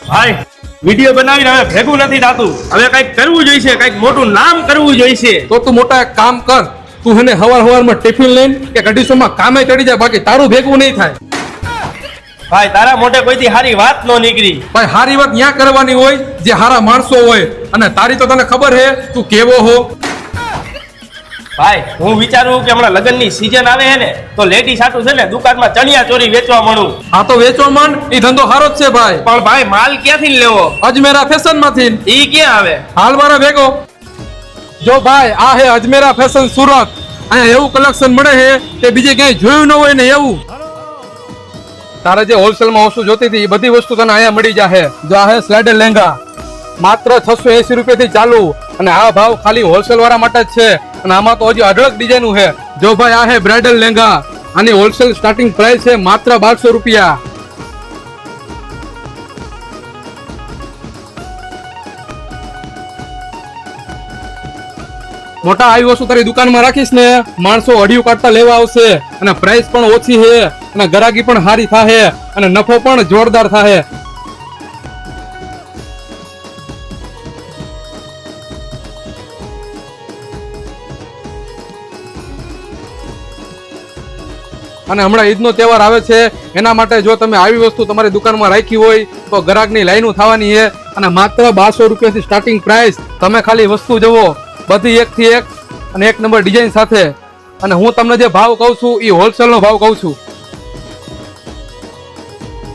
ભાઈ વિડીયો બનાવીને હવે ભેગું નથી થતું. હવે કઈક કરવું જોઈશે, કઈક મોટું નામ કરવું જોઈશે. તો તું મોટા એક કામ કર, તું હને હવારમાં ટિફિન લઈને કે કડીસોમાં કામે ચડી જાય, બાકી તારું ભેગું નહીં થાય. ભાઈ તારા મોઢે કોઈથી સારી વાત ન નીકળી. ભાઈ હારી વાત ત્યાં કરવાની હોય જે હારા માણસો હોય, અને તારી તો તને ખબર હે તું કેવો હો. ભાઈ હું વિચારું કે હમણાં લગ્નની સીઝન આવે છે ને, તો લેડી સાટું છે ને દુકાનમાં ચણિયા ચોરી વેચવા મળું. આ તો વેચવા માંડ, એ ધંધો સારો જ છે ભાઈ. પણ ભાઈ માલ ક્યાંથી લેવો? અજમેરા ફેશન માંથી. ઈ ક્યાં આવે? હાલ મારા ભેગો જો ભાઈ, આ હે અજમેરા ફેશન સુરત. અહીંયા એવું કલેક્શન મળે છે તે બીજે ક્યાંય જોયું ન હોય ને એવું. તારે જે હોલસેલમાં વસ્તુ જોતી હતી એ બધી વસ્તુ તને અહીંયા મળી જાહે. જો આ હે સ્લાઇડર લેંગા, માત્ર 680 રૂપિયાથી ચાલુ, અને આ ભાવ ખાલી હોલસેલ વાળા માટે જ છે. અને આમાં તો હજી અઢળક ડિઝાઇન છે. જો ભાઈ આ હે બ્રાઇડલ લેંગા, આની હોલસેલ સ્ટાર્ટિંગ પ્રાઇસ છે માત્ર 1200 રૂપિયા. મોટા આવી વસ્તુ તારી દુકાનમાં રાખીશ ને, માણસો અડિયું કાઢતા લેવા આવશે, અને પ્રાઇસ પણ ઓછી છે, અને ગરાગી પણ સારી થાહે, અને નફો પણ જોરદાર થાહે. અને હમણાં ઈદનો તહેવાર આવે છે, એના માટે જો તમે આવી વસ્તુ તમારી દુકાનમાં રાખી હોય તો ગ્રાહકની લાઈનો થવાની છે. અને માત્ર 1200 રૂપિયાથી સ્ટાર્ટિંગ પ્રાઇસ. તમે ખાલી વસ્તુ જુઓ, બધી એકથી એક અને એક નંબર ડિઝાઇન સાથે. અને હું તમને જે ભાવ કહું છું એ હોલસેલનો ભાવ કહું છું.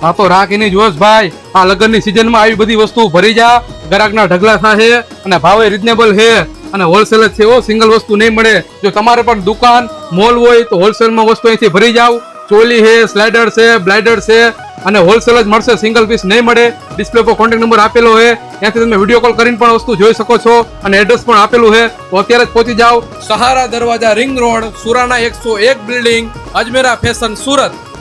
હા તો રાખ એની જોશ ભાઈ, આ લગ્નની સિઝનમાં આવી બધી વસ્તુ ભરી જા, ગ્રાહકના ઢગલા થાય અને ભાવે રીઝનેબલ છે, અને હોલસેલ જ છે, એવો સિંગલ વસ્તુ નહીં મળે. જો તમારે પણ દુકાન મોલ હોય તો હોલસેલમાં વસ્તુ અહીંથી ભરી જાવ. ચોલી છે, સ્લાઇડર છે, બ્લાઇડર છે, અને હોલસેલ જ મળશે, સિંગલ પીસ નહીં મળે. ડિસ્પ્લે પર કોન્ટેક્ટ નંબર આપેલો છે, ત્યાંથી તમે વિડીયો કોલ કરીને પણ વસ્તુ જોઈ શકો છો, અને એડ્રેસ પણ આપેલું છે. તો અત્યારે જ પહોંચી જાઓ. સહારા દરવાજા, ring road, Surana 101 building, Ajmera fashion, Surat.